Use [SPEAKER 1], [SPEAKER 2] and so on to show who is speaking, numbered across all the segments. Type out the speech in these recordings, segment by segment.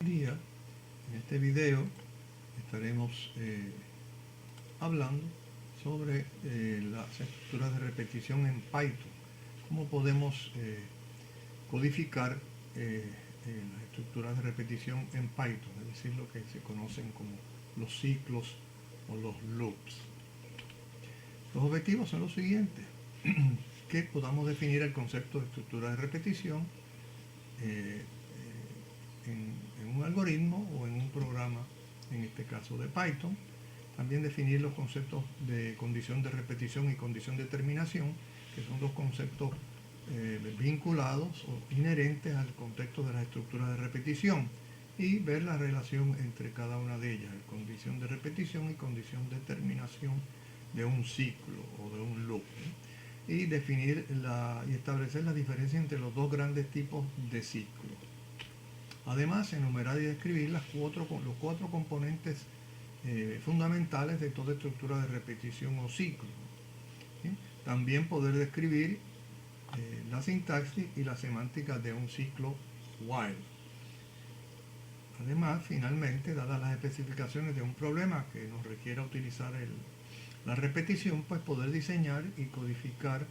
[SPEAKER 1] día, en este video, estaremos hablando sobre las estructuras de repetición en Python. Cómo podemos codificar las estructuras de repetición en Python, es decir, lo que se conocen como los ciclos o los loops. Los objetivos son los siguientes: que podamos definir el concepto de estructura de repetición en un algoritmo o en un programa, en este caso de Python. También definir los conceptos de condición de repetición y condición de terminación, que son dos conceptos vinculados o inherentes al contexto de las estructuras de repetición, y ver la relación entre cada una de ellas, condición de repetición y condición de terminación de un ciclo o de un loop, y definir y establecer la diferencia entre los dos grandes tipos de ciclos. Además, enumerar y describir los cuatro componentes fundamentales de toda estructura de repetición o ciclo. ¿Sí? También poder describir la sintaxis y la semántica de un ciclo while. Además, finalmente, dadas las especificaciones de un problema que nos requiera utilizar la repetición, pues poder diseñar y codificar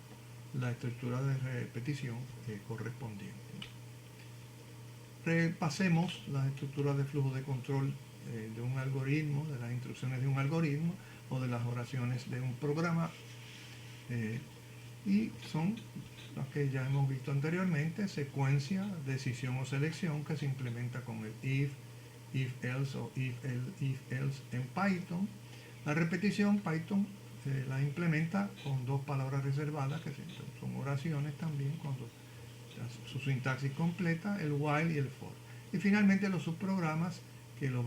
[SPEAKER 1] la estructura de repetición correspondiente. Repasemos las estructuras de flujo de control de un algoritmo, de las instrucciones de un algoritmo o de las oraciones de un programa, y son las que ya hemos visto anteriormente: secuencia, decisión o selección, que se implementa con el if-else o if-else en Python. La repetición, Python la implementa con dos palabras reservadas, que son oraciones también, cuando su sintaxis completa, el while y el for. Y finalmente los subprogramas, que los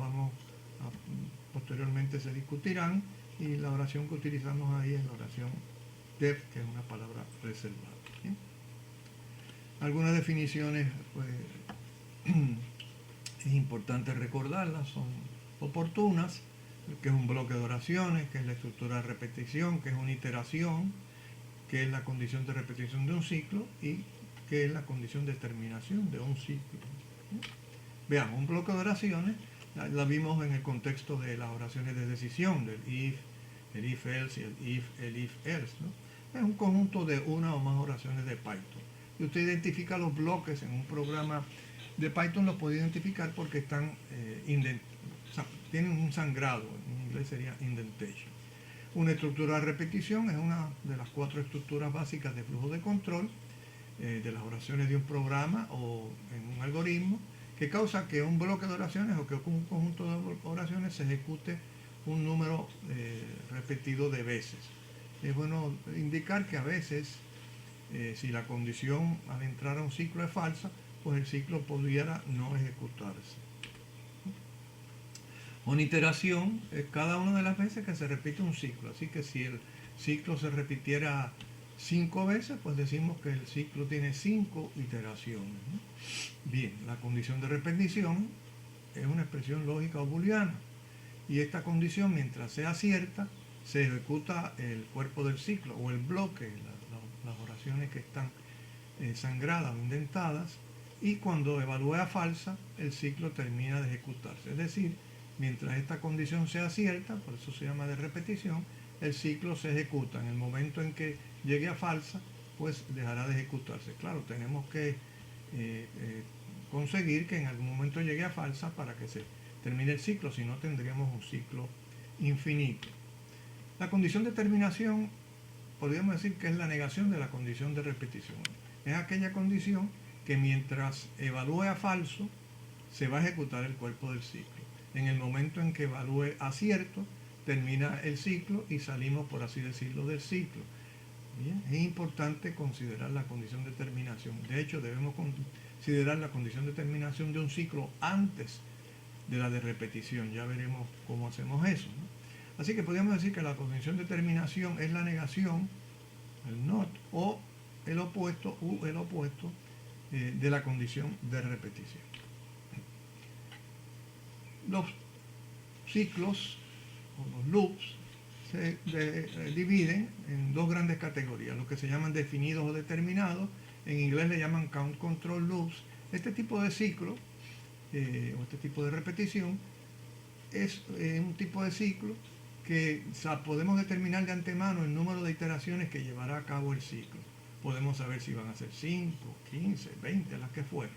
[SPEAKER 1] posteriormente se discutirán, y la oración que utilizamos ahí es la oración def, que es una palabra reservada. ¿Sí? Algunas definiciones, pues, es importante recordarlas, son oportunas: que es un bloque de oraciones, que es la estructura de repetición, que es una iteración, que es la condición de repetición de un ciclo, y que es la condición de terminación de un ciclo. Veamos, un bloque de oraciones la vimos en el contexto de las oraciones de decisión, del if, el if-else y el if-else, ¿no? Es un conjunto de una o más oraciones de Python. Y usted identifica los bloques en un programa de Python, los puede identificar porque están tienen un sangrado, en inglés sería indentation. Una estructura de repetición es una de las cuatro estructuras básicas de flujo de control de las oraciones de un programa o en un algoritmo, que causa que un bloque de oraciones o que un conjunto de oraciones se ejecute un número repetido de veces. Es bueno indicar que a veces, si la condición al entrar a un ciclo es falsa, pues el ciclo pudiera no ejecutarse. Una iteración es cada una de las veces que se repite un ciclo. Así que si el ciclo se repitiera 5 veces, pues decimos que el ciclo tiene 5 iteraciones, ¿no? Bien, la condición de repetición es una expresión lógica o booleana, y esta condición, mientras sea cierta, se ejecuta el cuerpo del ciclo o el bloque, las oraciones que están sangradas o indentadas, y cuando evalúe falsa, el ciclo termina de ejecutarse. Es decir, mientras esta condición sea cierta, por eso se llama de repetición, el ciclo se ejecuta. En el momento en que llegue a falsa, pues dejará de ejecutarse. Claro, tenemos que conseguir que en algún momento llegue a falsa para que se termine el ciclo, si no tendríamos un ciclo infinito. La condición de terminación, podríamos decir que es la negación de la condición de repetición. Es aquella condición que mientras evalúe a falso, se va a ejecutar el cuerpo del ciclo. En el momento en que evalúe a cierto, termina el ciclo y salimos, por así decirlo, del ciclo. Bien, es importante considerar la condición de terminación. De hecho, debemos considerar la condición de terminación de un ciclo antes de la de repetición. Ya veremos cómo hacemos eso, ¿no? Así que podríamos decir que la condición de terminación es la negación, el not, o el opuesto de la condición de repetición. Los ciclos o los loops se dividen en dos grandes categorías: los que se llaman definidos o determinados, en inglés le llaman count control loops. Este tipo de ciclo o este tipo de repetición, es un tipo de ciclo que podemos determinar de antemano el número de iteraciones que llevará a cabo el ciclo. Podemos saber si van a ser 5, 15, 20, las que fueran.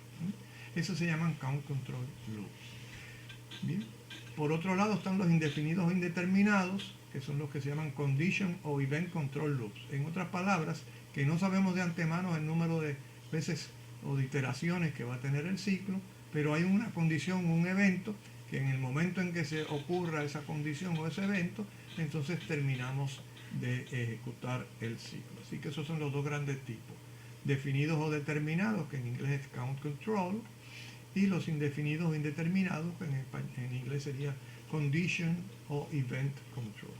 [SPEAKER 1] Eso se llaman count control loops. Bien. Por otro lado están los indefinidos o indeterminados, que son los que se llaman condition o event control loops. En otras palabras, que no sabemos de antemano el número de veces o de iteraciones que va a tener el ciclo, pero hay una condición, un evento, que en el momento en que se ocurra esa condición o ese evento, entonces terminamos de ejecutar el ciclo. Así que esos son los dos grandes tipos. Definidos o determinados, que en inglés es count control, y los indefinidos o indeterminados, que en inglés sería condition o event control.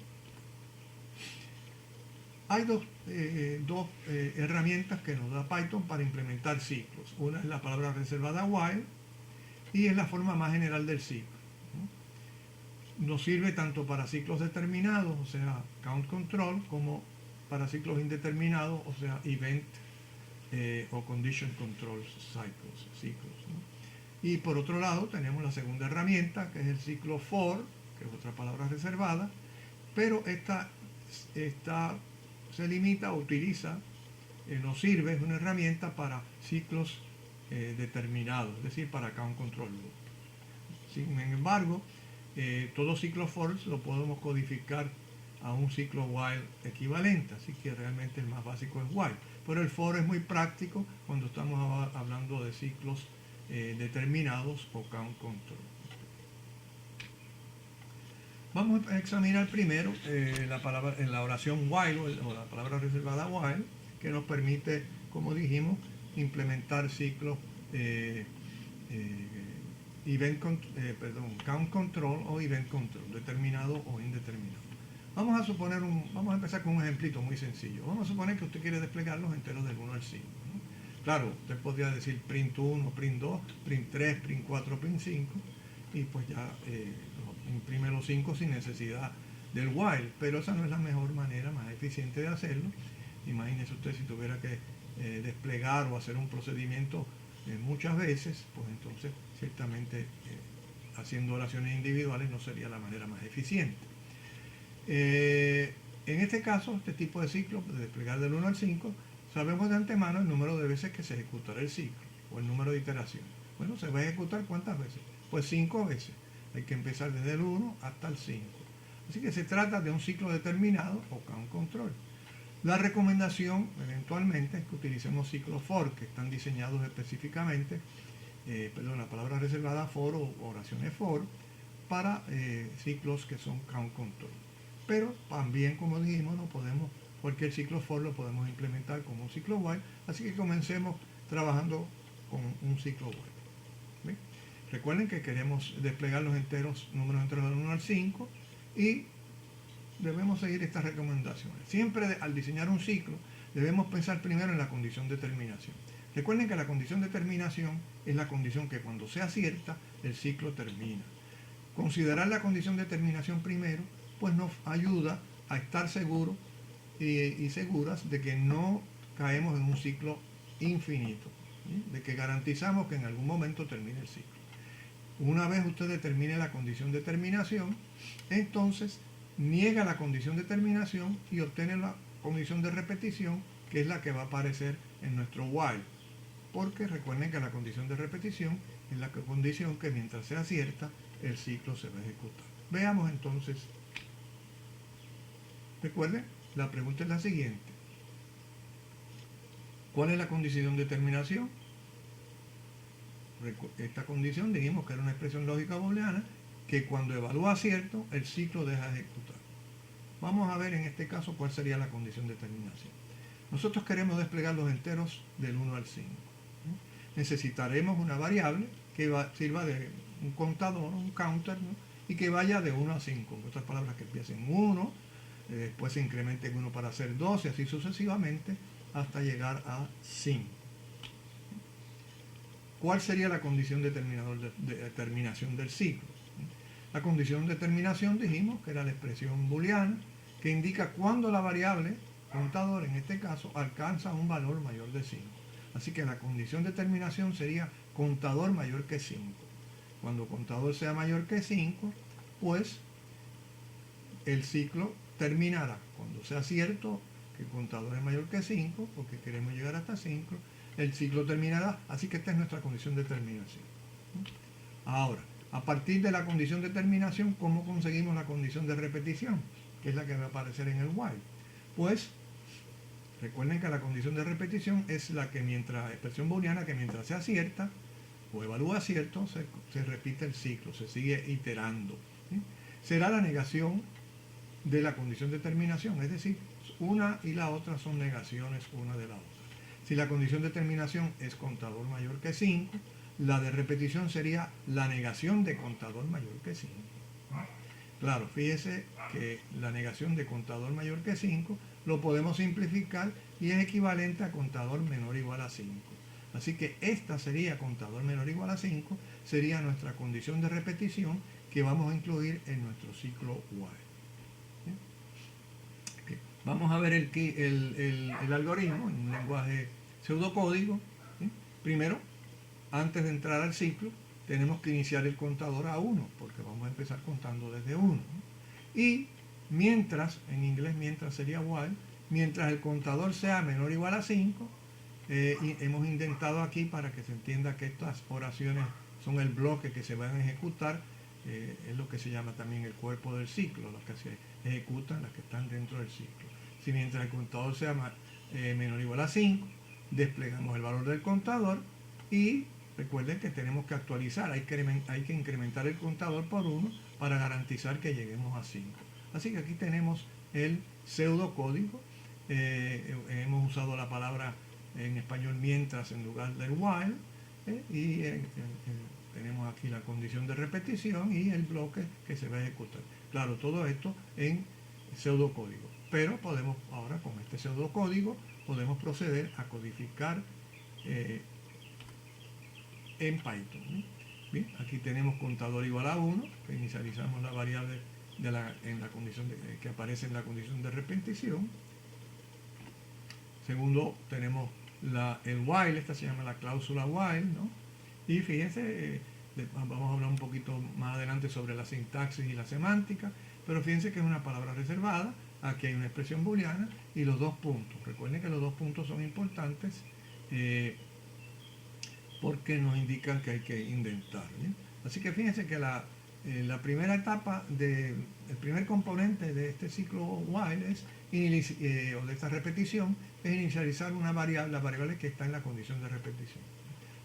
[SPEAKER 1] Hay dos herramientas que nos da Python para implementar ciclos. Una es la palabra reservada while y es la forma más general del ciclo. Nos sirve tanto para ciclos determinados, o sea, count control, como para ciclos indeterminados, o sea, event o condition control ciclos. Y por otro lado tenemos la segunda herramienta, que es el ciclo for, que es otra palabra reservada, pero esta se limita o utiliza, nos sirve, es una herramienta para ciclos determinados, es decir, para count control loop. Sin embargo, todo ciclo for lo podemos codificar a un ciclo while equivalente, así que realmente el más básico es while. Pero el for es muy práctico cuando estamos hablando de ciclos determinados o count control. Vamos a examinar primero la oración while o la palabra reservada while, que nos permite, como dijimos, implementar ciclos count control o event control, determinado o indeterminado. Vamos a empezar con un ejemplito muy sencillo. Vamos a suponer que usted quiere desplegar los enteros del 1 al 5. ¿no? Claro, usted podría decir print 1, print 2, print 3, print 4, print 5, y pues ya imprime los 5 sin necesidad del while, pero esa no es la mejor manera, más eficiente de hacerlo. Imagínese usted si tuviera que desplegar o hacer un procedimiento muchas veces, pues entonces ciertamente haciendo oraciones individuales no sería la manera más eficiente. En este caso, este tipo de ciclo, de desplegar del 1 al 5, sabemos de antemano el número de veces que se ejecutará el ciclo, o el número de iteraciones. Bueno, ¿se va a ejecutar cuántas veces? Pues 5 veces. Hay que empezar desde el 1 hasta el 5. Así que se trata de un ciclo determinado o count control. La recomendación, eventualmente, es que utilicemos ciclos for, que están diseñados específicamente, la palabra reservada for o oraciones for, para ciclos que son count control. Pero también, como dijimos, cualquier ciclo for lo podemos implementar como un ciclo while, así que comencemos trabajando con un ciclo while. ¿Bien? Recuerden que queremos desplegar los números enteros del 1 al 5 y debemos seguir estas recomendaciones. Siempre al diseñar un ciclo debemos pensar primero en la condición de terminación. Recuerden que la condición de terminación es la condición que cuando sea cierta el ciclo termina. Considerar la condición de terminación primero pues nos ayuda a estar seguros y seguras de que no caemos en un ciclo infinito, ¿sí? De que garantizamos que en algún momento termine el ciclo. Una vez usted determine la condición de terminación, entonces niega la condición de terminación y obtiene la condición de repetición, que es la que va a aparecer en nuestro while. Porque recuerden que la condición de repetición es la condición que mientras sea cierta, el ciclo se va a ejecutar. Veamos entonces. Recuerden, la pregunta es la siguiente. ¿Cuál es la condición de terminación? Esta condición dijimos que era una expresión lógica booleana que cuando evalúa cierto, el ciclo deja de ejecutar. Vamos a ver en este caso cuál sería la condición de terminación. Nosotros queremos desplegar los enteros del 1 al 5. Necesitaremos una variable que sirva de un contador, un counter, ¿no? Y que vaya de 1 a 5. En otras palabras, que empiece en 1, después se incremente en 1 para hacer 2 y así sucesivamente hasta llegar a 5. ¿Cuál sería la condición de terminación del ciclo? La condición de terminación dijimos que era la expresión booleana que indica cuando la variable contador, en este caso, alcanza un valor mayor de 5. Así que la condición de terminación sería contador mayor que 5. Cuando contador sea mayor que 5, pues el ciclo terminará. Cuando sea cierto que el contador es mayor que 5, porque queremos llegar hasta 5, el ciclo terminará. Así que esta es nuestra condición de terminación. Ahora, a partir de la condición de terminación, ¿cómo conseguimos la condición de repetición? Que es la que va a aparecer en el while. Pues, recuerden que la condición de repetición es la que mientras, expresión booleana, que mientras sea cierta o evalúa cierto, se repite el ciclo, se sigue iterando. ¿Sí? Será la negación de la condición de terminación, es decir, una y la otra son negaciones una de la otra. Si la condición de terminación es contador mayor que 5, la de repetición sería la negación de contador mayor que 5. Claro, fíjese que la negación de contador mayor que 5 lo podemos simplificar y es equivalente a contador menor o igual a 5. Así que esta sería contador menor o igual a 5, sería nuestra condición de repetición que vamos a incluir en nuestro ciclo while. Okay. Vamos a ver el algoritmo en un lenguaje pseudocódigo. ¿Sí? Primero, antes de entrar al ciclo, tenemos que iniciar el contador a 1, porque vamos a empezar contando desde 1. ¿No? Y mientras, en inglés mientras sería while, mientras el contador sea menor o igual a 5, hemos intentado aquí para que se entienda que estas oraciones son el bloque que se van a ejecutar, es lo que se llama también el cuerpo del ciclo, las que se ejecutan, las que están dentro del ciclo. Si mientras el contador sea menor o igual a 5, desplegamos el valor del contador y recuerden que tenemos que actualizar, hay que incrementar el contador por 1 para garantizar que lleguemos a 5. Así que aquí tenemos el pseudocódigo. Hemos usado la palabra en español mientras en lugar del while, y tenemos aquí la condición de repetición y el bloque que se va a ejecutar. Claro, todo esto en pseudocódigo, pero podemos ahora con este pseudocódigo podemos proceder a codificar en Python. ¿Sí? Bien, aquí tenemos contador igual a 1, que inicializamos la variable en la condición que aparece en la condición de repetición. Segundo, tenemos el while, esta se llama la cláusula while, ¿no? Y fíjense, vamos a hablar un poquito más adelante sobre la sintaxis y la semántica, pero fíjense que es una palabra reservada, aquí hay una expresión booleana y los dos puntos. Recuerden que los dos puntos son importantes porque nos indican que hay que indentar. ¿Bien? Así que fíjense que la primera etapa, el primer componente de este ciclo while o de esta repetición es inicializar una variable, la variable que está en la condición de repetición.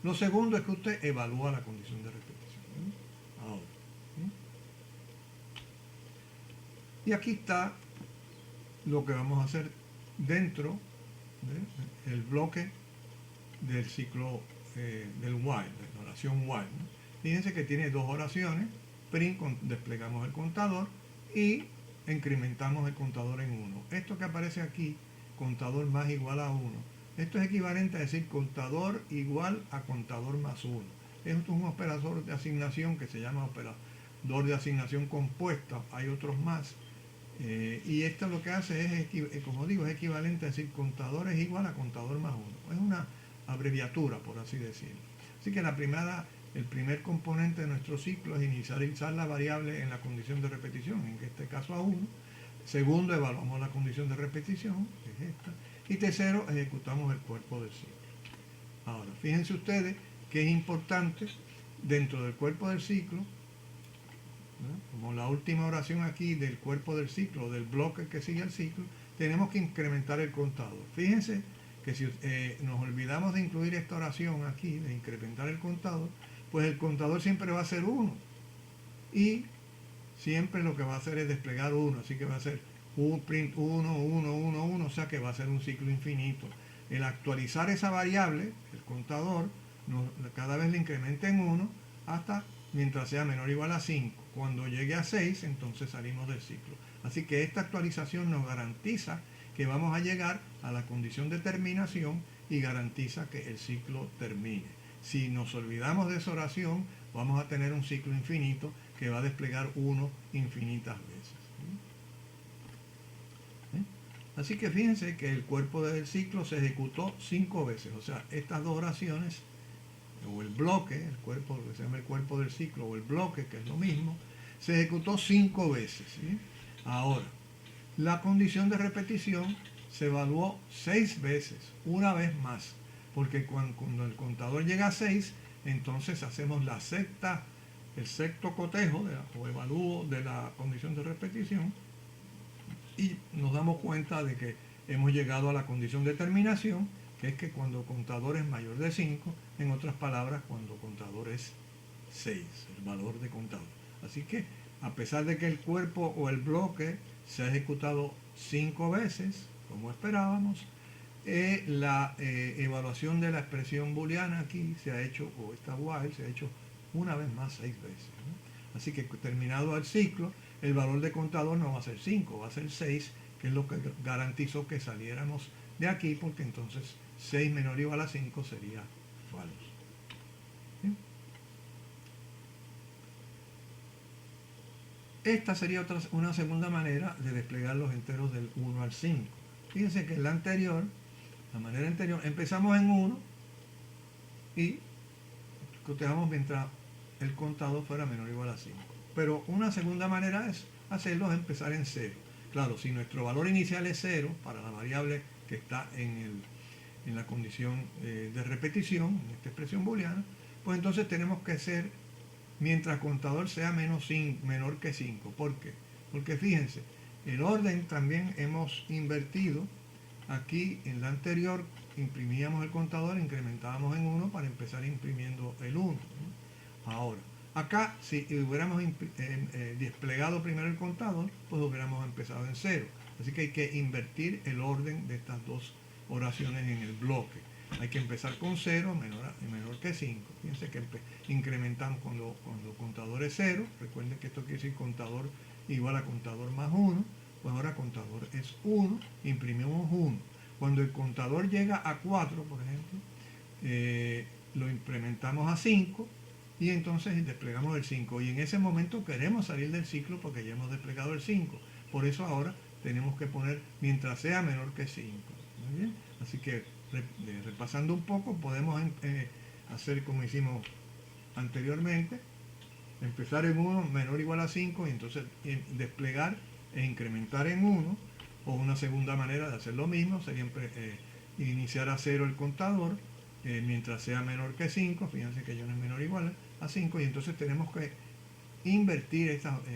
[SPEAKER 1] Lo segundo es que usted evalúa la condición de repetición. ¿Sí? Ahora. ¿Sí? Y aquí está lo que vamos a hacer dentro del bloque del ciclo del while, de la oración while. ¿No? Fíjense que tiene dos oraciones. Print, desplegamos el contador y incrementamos el contador en 1. Esto que aparece aquí, contador más igual a 1, esto es equivalente a decir contador igual a contador más 1. Esto es un operador de asignación que se llama operador de asignación compuesta. Hay otros más. Y esto lo que hace es, como digo, es equivalente a decir contador es igual a contador más 1. Es una abreviatura, por así decirlo. Así que el primer componente de nuestro ciclo es inicializar la variable en la condición de repetición, en este caso a 1. Segundo, evaluamos la condición de repetición, que es esta. Y tercero, ejecutamos el cuerpo del ciclo. Ahora, fíjense ustedes que es importante dentro del cuerpo del ciclo, ¿no? Como la última oración aquí del cuerpo del ciclo, del bloque que sigue el ciclo, tenemos que incrementar el contador. Fíjense que si nos olvidamos de incluir esta oración aquí, de incrementar el contador, pues el contador siempre va a ser 1. Y siempre lo que va a hacer es desplegar 1. Así que va a ser print 1, 1, 1, 1, o sea que va a ser un ciclo infinito. El actualizar esa variable, el contador, cada vez le incrementa en 1 hasta mientras sea menor o igual a 5. Cuando llegue a 6, entonces salimos del ciclo. Así que esta actualización nos garantiza que vamos a llegar a la condición de terminación y garantiza que el ciclo termine. Si nos olvidamos de esa oración, vamos a tener un ciclo infinito que va a desplegar 1 infinitas veces. ¿Sí? Así que fíjense que el cuerpo del ciclo se ejecutó 5 veces. O sea, estas dos oraciones o el bloque, el cuerpo, que se llama el cuerpo del ciclo, o el bloque, que es lo mismo, se ejecutó 5 veces. ¿Sí? Ahora, la condición de repetición se evaluó 6 veces, una vez más, porque cuando el contador llega a 6, entonces hacemos el sexto cotejo o evalúo de la condición de repetición y nos damos cuenta de que hemos llegado a la condición de terminación, que es que cuando contador es mayor de 5, en otras palabras, cuando contador es 6, el valor de contador. Así que, a pesar de que el cuerpo o el bloque se ha ejecutado 5 veces, como esperábamos, la evaluación de la expresión booleana aquí se ha hecho, o esta while se ha hecho una vez más 6 veces. ¿No? Así que terminado el ciclo, el valor de contador no va a ser 5, va a ser 6, que es lo que garantizó que saliéramos de aquí, porque entonces 6 menor o igual a 5 sería falso. ¿Sí? Esta sería una segunda manera de desplegar los enteros del 1 al 5. Fíjense que en la manera anterior, empezamos en 1 y cotejamos mientras el contador fuera menor o igual a 5. Pero una segunda manera es hacerlo es empezar en 0. Claro, si nuestro valor inicial es 0 para la variable que está en la condición de repetición, en esta expresión booleana, pues entonces tenemos que hacer mientras contador sea menor que 5. ¿Por qué? Porque fíjense, el orden también hemos invertido. Aquí en la anterior imprimíamos el contador, incrementábamos en 1 para empezar imprimiendo el 1. ¿No? Ahora, acá si hubiéramos desplegado primero el contador, pues hubiéramos empezado en 0. Así que hay que invertir el orden de estas dos oraciones en el bloque. Hay que empezar con 0 menor que 5. Fíjense que incrementamos cuando contador es 0. Recuerden que esto quiere decir contador igual a contador más 1. Pues ahora contador es 1, imprimimos 1. Cuando el contador llega a 4, por ejemplo, lo incrementamos a 5 y entonces desplegamos el 5. Y en ese momento queremos salir del ciclo porque ya hemos desplegado el 5. Por eso ahora tenemos que poner mientras sea menor que 5. ¿Muy bien? Así que repasando un poco, podemos hacer como hicimos anteriormente, empezar en 1 menor o igual a 5 y entonces desplegar e incrementar en 1, o una segunda manera de hacer lo mismo sería iniciar a 0 el contador mientras sea menor que 5, fíjense que ya no es menor o igual a 5, y entonces tenemos que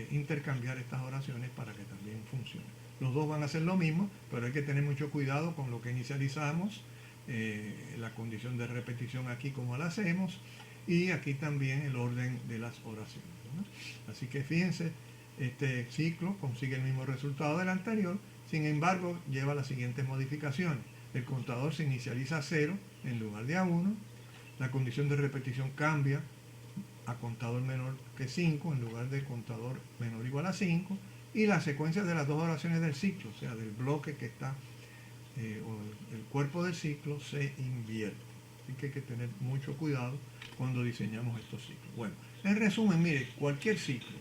[SPEAKER 1] intercambiar estas oraciones para que también funcione. Los dos van a hacer lo mismo, pero hay que tener mucho cuidado con lo que inicializamos, la condición de repetición aquí como la hacemos, y aquí también el orden de las oraciones. ¿No? Así que fíjense, este ciclo consigue el mismo resultado del anterior, sin embargo lleva las siguientes modificaciones. El contador se inicializa a 0 en lugar de a 1, la condición de repetición cambia a contador menor que 5 en lugar de contador menor o igual a 5, y la secuencia de las dos oraciones del ciclo, o sea, del bloque que está, o el cuerpo del ciclo, se invierte. Así que hay que tener mucho cuidado cuando diseñamos estos ciclos. Bueno, en resumen, mire, cualquier ciclo,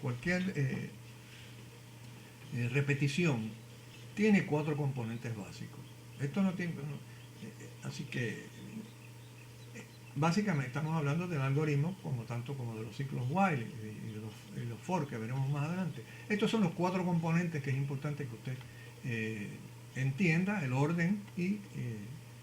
[SPEAKER 1] cualquier repetición tiene 4 componentes básicos. Esto no tiene... así que básicamente estamos hablando del algoritmo como tanto como de los ciclos while y los for que veremos más adelante. Estos son los 4 componentes que es importante que usted entienda, el orden y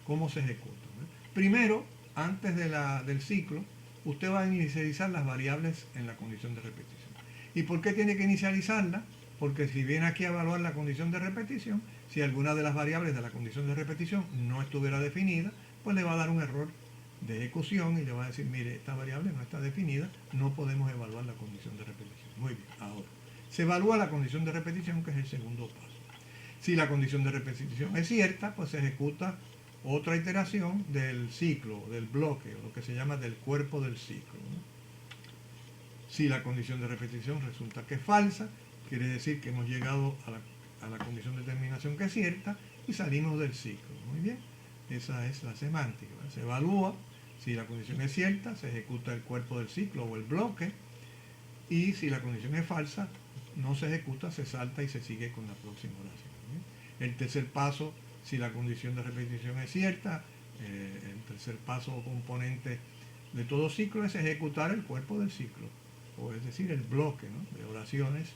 [SPEAKER 1] cómo se ejecuta. ¿No? Primero, antes del ciclo, usted va a inicializar las variables en la condición de repetición. ¿Y por qué tiene que inicializarla? Porque si viene aquí a evaluar la condición de repetición, si alguna de las variables de la condición de repetición no estuviera definida, pues le va a dar un error de ejecución y le va a decir, mire, esta variable no está definida, no podemos evaluar la condición de repetición. Muy bien, ahora, se evalúa la condición de repetición, que es el segundo paso. Si la condición de repetición es cierta, pues se ejecuta otra iteración del ciclo, del bloque, o lo que se llama del cuerpo del ciclo. ¿No? Si la condición de repetición resulta que es falsa, quiere decir que hemos llegado a la condición de terminación que es cierta y salimos del ciclo. Muy bien, esa es la semántica. ¿Verdad? Se evalúa, si la condición es cierta, se ejecuta el cuerpo del ciclo o el bloque, y si la condición es falsa, no se ejecuta, se salta y se sigue con la próxima oración. ¿Bien? El tercer paso, si la condición de repetición es cierta, el tercer paso o componente de todo ciclo es ejecutar el cuerpo del ciclo, o es decir, el bloque, ¿no?, de oraciones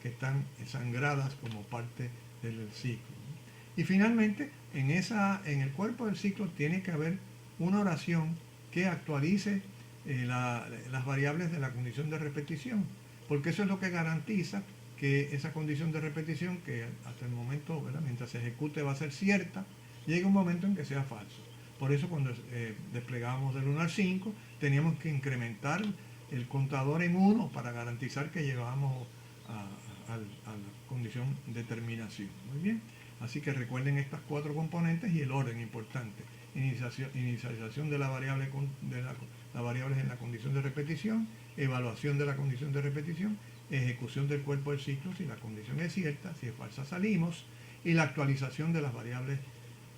[SPEAKER 1] que están sangradas como parte del ciclo, ¿no? Y finalmente, en el cuerpo del ciclo tiene que haber una oración que actualice las variables de la condición de repetición, porque eso es lo que garantiza que esa condición de repetición, que hasta el momento, ¿verdad?, mientras se ejecute va a ser cierta, llegue un momento en que sea falso. Por eso cuando desplegábamos del 1 al 5, teníamos que incrementar el contador en 1 para garantizar que llegábamos a la condición de terminación. Muy bien. Así que recuerden estas 4 componentes y el orden importante. Inicialización de la variable las variables en la condición de repetición, evaluación de la condición de repetición, ejecución del cuerpo del ciclo si la condición es cierta, si es falsa salimos, y la actualización de las variables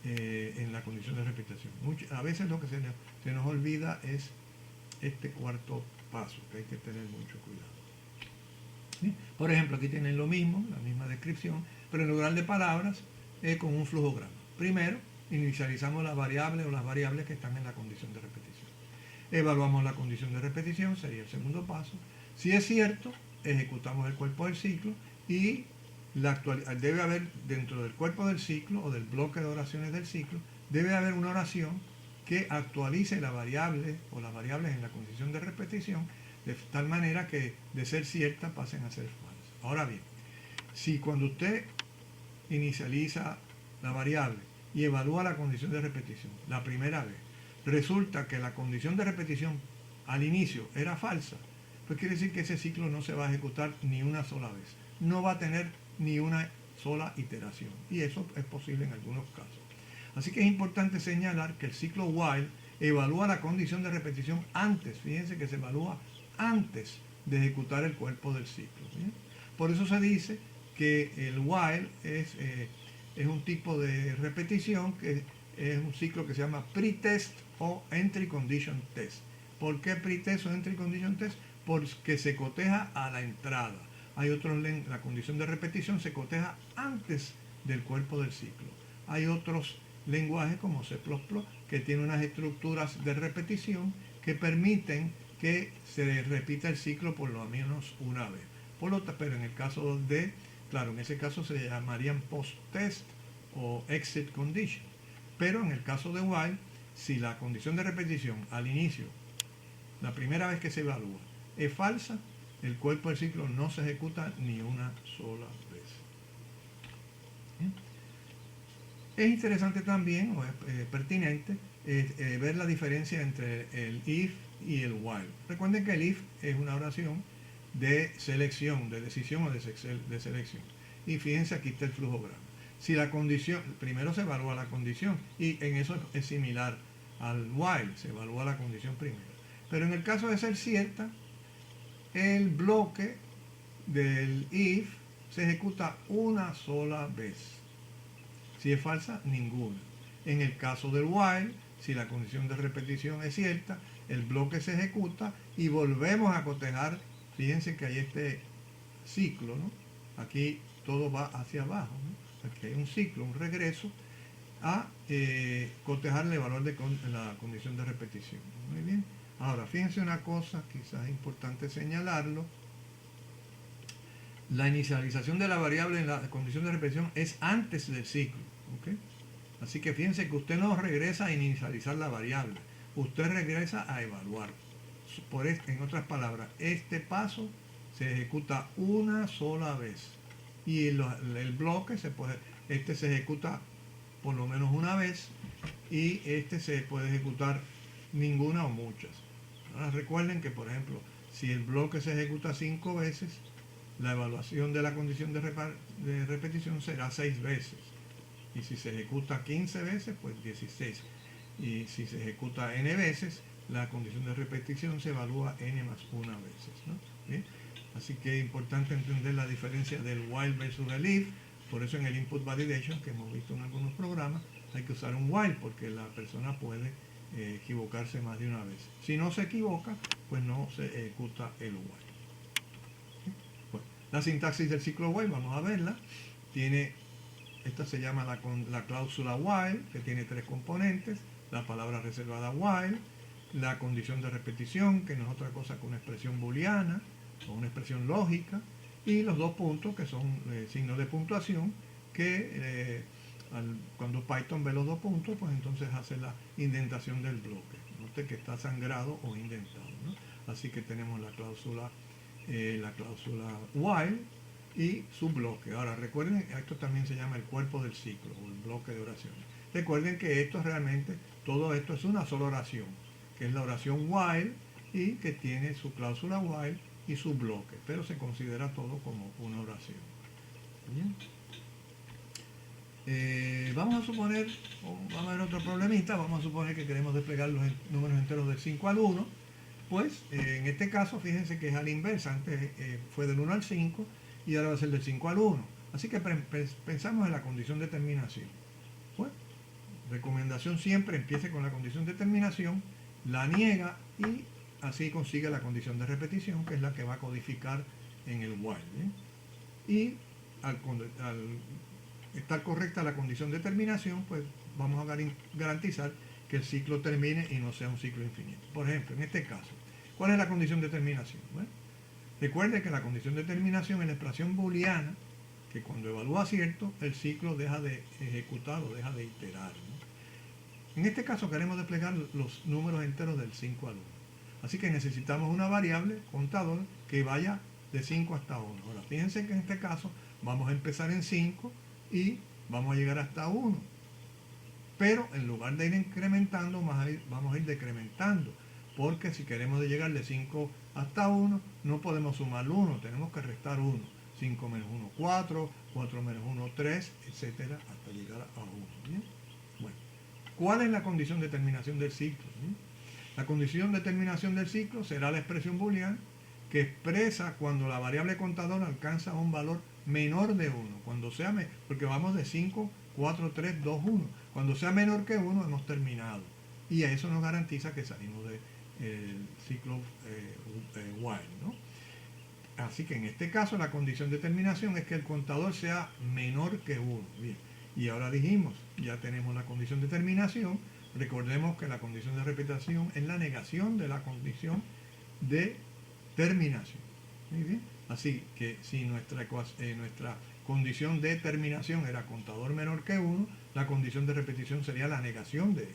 [SPEAKER 1] en la condición de repetición. A veces lo que se nos olvida es este cuarto paso, que hay que tener mucho cuidado. ¿Sí? Por ejemplo, aquí tienen lo mismo, la misma descripción, pero en lugar de palabras es con un flujograma. Primero, inicializamos las variables o las variables que están en la condición de repetición. Evaluamos la condición de repetición, sería el segundo paso. Si es cierto, ejecutamos el cuerpo del ciclo y debe haber dentro del cuerpo del ciclo o del bloque de oraciones del ciclo, debe haber una oración que actualice la variable o las variables en la condición de repetición de tal manera que de ser cierta pasen a ser falsas. Ahora bien, si cuando usted inicializa la variable y evalúa la condición de repetición la primera vez, resulta que la condición de repetición al inicio era falsa, pues quiere decir que ese ciclo no se va a ejecutar ni una sola vez. No va a tener ni una sola iteración. Y eso es posible en algunos casos. Así que es importante señalar que el ciclo while evalúa la condición de repetición antes. Fíjense que se evalúa antes de ejecutar el cuerpo del ciclo. ¿Bien? Por eso se dice que el while es un tipo de repetición que es un ciclo que se llama pretest o entry condition test. ¿Por qué pretest o entry condition test? Porque se coteja a la entrada. Hay la condición de repetición se coteja antes del cuerpo del ciclo. Hay otros lenguajes como C++ que tienen unas estructuras de repetición que permiten que se repita el ciclo por lo menos una vez. Pero en el caso de, claro, en ese caso se llamarían post-test o exit condition. Pero en el caso de while, si la condición de repetición al inicio, la primera vez que se evalúa, es falsa, el cuerpo del ciclo no se ejecuta ni una sola vez. ¿Bien? Es interesante también, o es pertinente, ver la diferencia entre el if y el while. Recuerden que el if es una oración de selección, de decisión o de selección. Y fíjense, aquí está el flujograma. Si la condición, primero se evalúa la condición, y en eso es similar al while, se evalúa la condición primero. Pero en el caso de ser cierta, el bloque del if se ejecuta una sola vez. Si es falsa, ninguna. En el caso del while, si la condición de repetición es cierta, el bloque se ejecuta y volvemos a cotejar. Fíjense que hay este ciclo, ¿no? Aquí todo va hacia abajo, ¿no? Aquí hay un ciclo, un regreso a cotejar el valor de la condición de repetición. Muy bien. Ahora, fíjense una cosa, quizás es importante señalarlo. La inicialización de la variable en la condición de repetición es antes del ciclo. ¿Okay? Así que fíjense que usted no regresa a inicializar la variable, usted regresa a evaluar. En otras palabras, este paso se ejecuta una sola vez y el bloque este se ejecuta por lo menos una vez y este se puede ejecutar ninguna o muchas. Ahora recuerden que, por ejemplo, si el bloque se ejecuta 5 veces, la evaluación de la condición de repetición será 6 veces. Y si se ejecuta 15 veces, pues 16. Y si se ejecuta n veces, la condición de repetición se evalúa n más 1 veces, ¿no? ¿Bien? Así que es importante entender la diferencia del while versus el if. Por eso en el input validation, que hemos visto en algunos programas, hay que usar un while, porque la persona puede equivocarse más de una vez. Si no se equivoca, pues no se ejecuta el while. Bueno, la sintaxis del ciclo while, vamos a verla. Esta se llama la cláusula while, que tiene 3 componentes: la palabra reservada while, la condición de repetición, que no es otra cosa que una expresión booleana o una expresión lógica, y los dos puntos, que son signos de puntuación, que cuando Python ve los dos puntos, pues entonces hace la indentación del bloque. Note que está sangrado o indentado, ¿no? Así que tenemos la cláusula while y su bloque. Ahora recuerden, esto también se llama el cuerpo del ciclo o el bloque de oraciones. Recuerden que esto realmente, todo esto es una sola oración, que es la oración while y que tiene su cláusula while y su bloque, pero se considera todo como una oración. ¿Bien? Vamos a suponer, vamos a ver otro problemita, vamos a suponer que queremos desplegar los números enteros del 5 al 1, pues en este caso fíjense que es a la inversa, antes fue del 1 al 5 y ahora va a ser del 5 al 1. Así que pensamos en la condición de terminación. Pues, recomendación siempre empiece con la condición de terminación, la niega y así consigue la condición de repetición, que es la que va a codificar en el while. Y al estar correcta la condición de terminación, pues vamos a garantizar que el ciclo termine y no sea un ciclo infinito. Por ejemplo, en este caso, ¿cuál es la condición de terminación? Bueno, recuerde que la condición de terminación es la expresión booleana, que cuando evalúa cierto, el ciclo deja de ejecutar o deja de iterar, ¿no? En este caso queremos desplegar los números enteros del 5 al 1. Así que necesitamos una variable, contador, que vaya de 5 hasta 1. Ahora, fíjense que en este caso vamos a empezar en 5 y vamos a llegar hasta 1. Pero en lugar de ir incrementando, vamos a ir decrementando. Porque si queremos llegar de 5 hasta 1, no podemos sumar 1, tenemos que restar 1. 5 menos 1, 4, 4 menos 1, 3, etcétera, hasta llegar a 1. ¿Bien? Bueno, ¿cuál es la condición de terminación del ciclo? ¿Bien? La condición de terminación del ciclo será la expresión booleana que expresa cuando la variable contador alcanza un valor menor de 1. Cuando sea, porque vamos de 5, 4, 3, 2, 1. Cuando sea menor que 1 hemos terminado. Y eso nos garantiza que salimos del ciclo while, ¿no? Así que en este caso la condición de terminación es que el contador sea menor que 1. Bien. Y ahora dijimos, ya tenemos la condición de terminación. Recordemos que la condición de repetición es la negación de la condición de terminación. Muy bien. Así que si nuestra condición de terminación era contador menor que 1, la condición de repetición sería la negación de esto.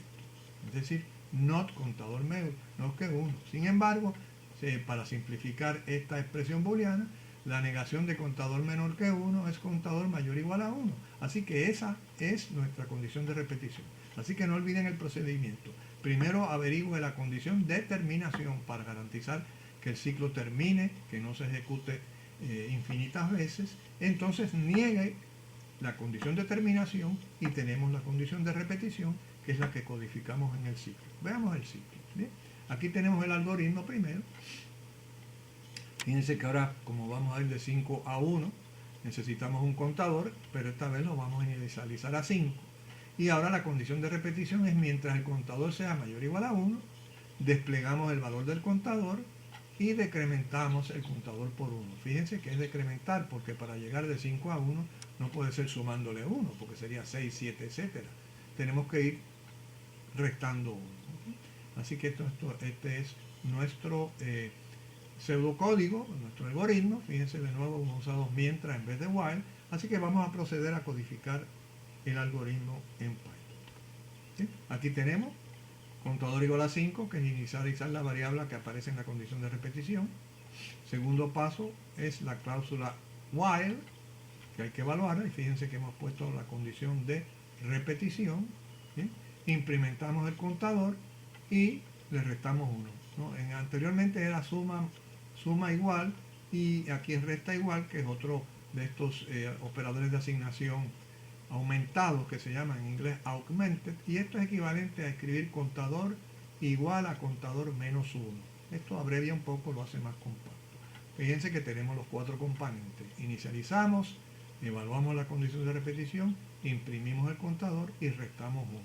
[SPEAKER 1] Es decir, not contador menor que 1. Sin embargo, para simplificar esta expresión booleana, la negación de contador menor que 1 es contador mayor o igual a 1. Así que esa es nuestra condición de repetición. Así que no olviden el procedimiento. Primero averigüe la condición de terminación para garantizar que el ciclo termine, que no se ejecute infinitas veces. Entonces niegue la condición de terminación y tenemos la condición de repetición, que es la que codificamos en el ciclo. Veamos el ciclo. ¿Bien? Aquí tenemos el algoritmo primero. Fíjense que ahora, como vamos a ir de 5 a 1, necesitamos un contador, pero esta vez lo vamos a inicializar a 5. Y ahora la condición de repetición es mientras el contador sea mayor o igual a 1, desplegamos el valor del contador y decrementamos el contador por 1. Fíjense que es decrementar, porque para llegar de 5 a 1 no puede ser sumándole 1, porque sería 6, 7, etcétera. Tenemos que ir restando 1. Así que este es nuestro pseudocódigo, nuestro algoritmo. Fíjense de nuevo, hemos usado mientras en vez de while. Así que vamos a proceder a codificar el algoritmo en Python. ¿Sí? Aquí tenemos contador igual a 5, que es inicializar la variable que aparece en la condición de repetición. Segundo paso es la cláusula while, que hay que evaluar. Y fíjense que hemos puesto la condición de repetición. ¿Sí? Implementamos el contador y le restamos 1. ¿No? Anteriormente era suma igual y aquí es resta igual, que es otro de estos operadores de asignación aumentados que se llaman en inglés augmented, y esto es equivalente a escribir contador igual a contador menos 1. Esto abrevia un poco, lo hace más compacto. Fíjense que tenemos los 4 componentes. Inicializamos, evaluamos la condición de repetición, imprimimos el contador y restamos 1.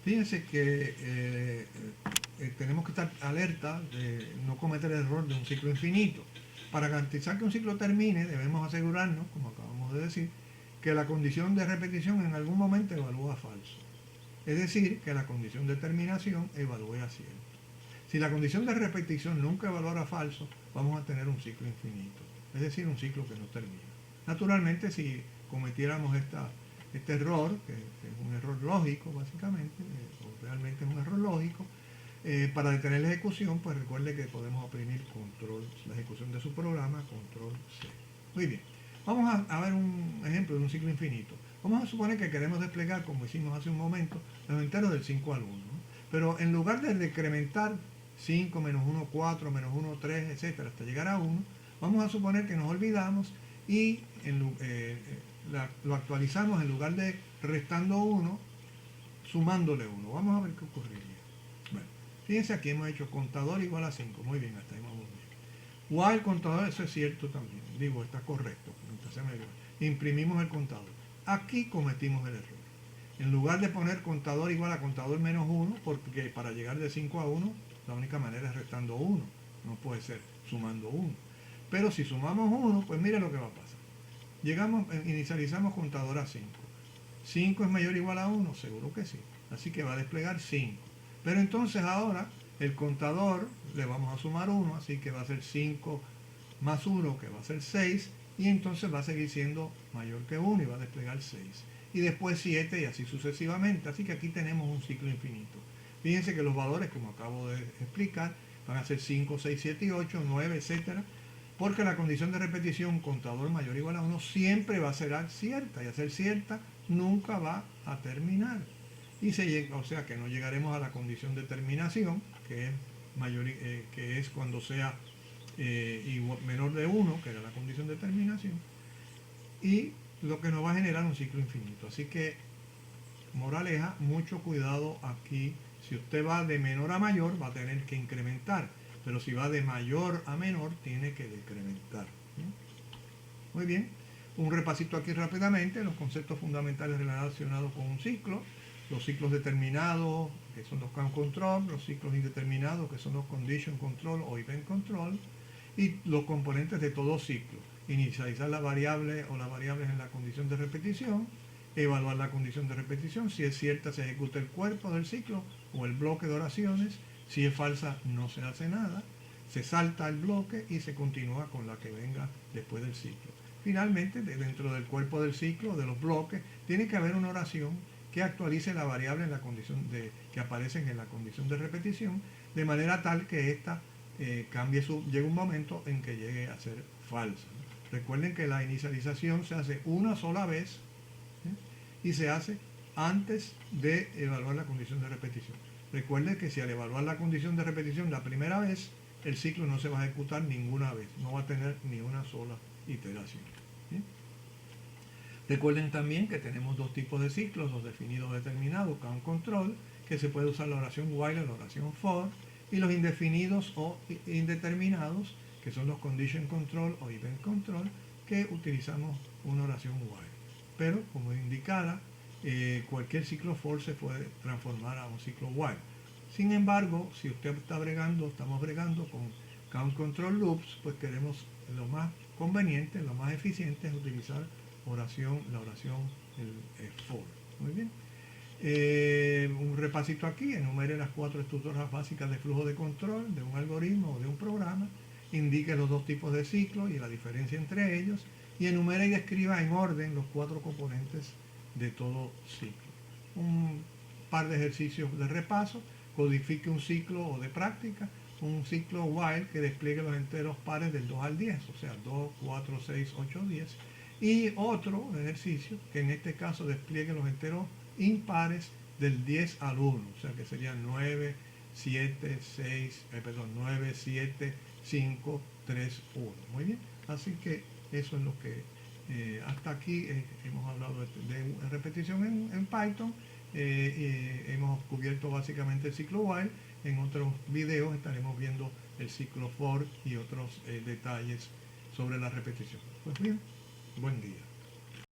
[SPEAKER 1] Fíjense que tenemos que estar alerta de no cometer el error de un ciclo infinito. Para garantizar que un ciclo termine, debemos asegurarnos, como acabamos de decir, que la condición de repetición en algún momento evalúa falso. Es decir, que la condición de terminación evalúe a cierto. Si la condición de repetición nunca evaluara falso, vamos a tener un ciclo infinito. Es decir, un ciclo que no termina. Naturalmente, si cometiéramos este error, que es un error lógico básicamente, o realmente es un error lógico, para detener la ejecución, pues recuerde que podemos oprimir control, la ejecución de su programa, control C. Muy bien, vamos a ver un ejemplo de un ciclo infinito. Vamos a suponer que queremos desplegar, como hicimos hace un momento, los enteros del 5 al 1. ¿no? Pero en lugar de decrementar 5, menos 1, 4, menos 1, 3, etcétera, hasta llegar a 1, vamos a suponer que nos olvidamos y lo actualizamos en lugar de restando 1, sumándole 1. Vamos a ver qué ocurriría. Bueno, fíjense aquí hemos hecho contador igual a 5. Muy bien, hasta ahí vamos bien. While contador, eso es cierto también. Digo, está correcto. Imprimimos el contador. Aquí cometimos el error. En lugar de poner contador igual a contador menos 1, porque para llegar de 5 a 1, la única manera es restando 1. No puede ser sumando 1. Pero si sumamos 1, pues mire lo que va a pasar. Inicializamos contador a 5. ¿5 es mayor o igual a 1? Seguro que sí. Así que va a desplegar 5. Pero entonces ahora el contador le vamos a sumar 1, así que va a ser 5 más 1, que va a ser 6, y entonces va a seguir siendo mayor que 1 y va a desplegar 6. Y después 7 y así sucesivamente. Así que aquí tenemos un ciclo infinito. Fíjense que los valores, como acabo de explicar, van a ser 5, 6, 7 y 8, 9, etcétera. Porque la condición de repetición, contador mayor o igual a 1, siempre va a ser cierta. Y a ser cierta nunca va a terminar. O sea que no llegaremos a la condición de terminación, que es cuando sea menor de 1, que era la condición de terminación. Y lo que nos va a generar un ciclo infinito. Así que, moraleja, mucho cuidado aquí. Si usted va de menor a mayor, va a tener que incrementar. Pero si va de mayor a menor, tiene que decrementar. Muy bien. Un repasito aquí rápidamente, los conceptos fundamentales relacionados con un ciclo. Los ciclos determinados, que son los count control, los ciclos indeterminados, que son los condition control o event control, y los componentes de todo ciclo. Inicializar la variable o las variables en la condición de repetición, evaluar la condición de repetición, si es cierta se ejecuta el cuerpo del ciclo o el bloque de oraciones, si es falsa no se hace nada, se salta el bloque y se continúa con la que venga después del ciclo. Finalmente, dentro del cuerpo del ciclo, de los bloques, tiene que haber una oración que actualice la variable en la condición que aparecen en la condición de repetición, de manera tal que ésta llegue un momento en que llegue a ser falsa. Recuerden que la inicialización se hace una sola vez y se hace antes de evaluar la condición de repetición. Recuerden que si al evaluar la condición de repetición la primera vez, el ciclo no se va a ejecutar ninguna vez, no va a tener ni una sola iteración. ¿Sí? Recuerden también que tenemos dos tipos de ciclos, los definidos determinados, count control, que se puede usar la oración while o la oración for, y los indefinidos o indeterminados, que son los condition control o event control, que utilizamos una oración while. Pero, como indicada, cualquier ciclo for se puede transformar a un ciclo while. Sin embargo, si usted estamos bregando con count control loops, pues queremos lo más conveniente, lo más eficiente es utilizar la oración for. Muy bien. Un repasito aquí, enumere las 4 estructuras básicas de flujo de control de un algoritmo o de un programa, indique los dos tipos de ciclos y la diferencia entre ellos, y enumere y describa en orden los 4 componentes de todo ciclo. Un par de ejercicios de repaso, codifique un ciclo o de práctica, un ciclo while que despliegue los enteros pares del 2 al 10, o sea, 2, 4, 6, 8, 10, y otro ejercicio que en este caso despliegue los enteros impares del 10 al 1, o sea que serían 9, 7, 5, 3, 1. Muy bien, así que eso es lo que hasta aquí hemos hablado de repetición en Python. Hemos cubierto básicamente el ciclo while. En otros videos estaremos viendo el ciclo for y otros detalles sobre la repetición. Pues bien, buen día.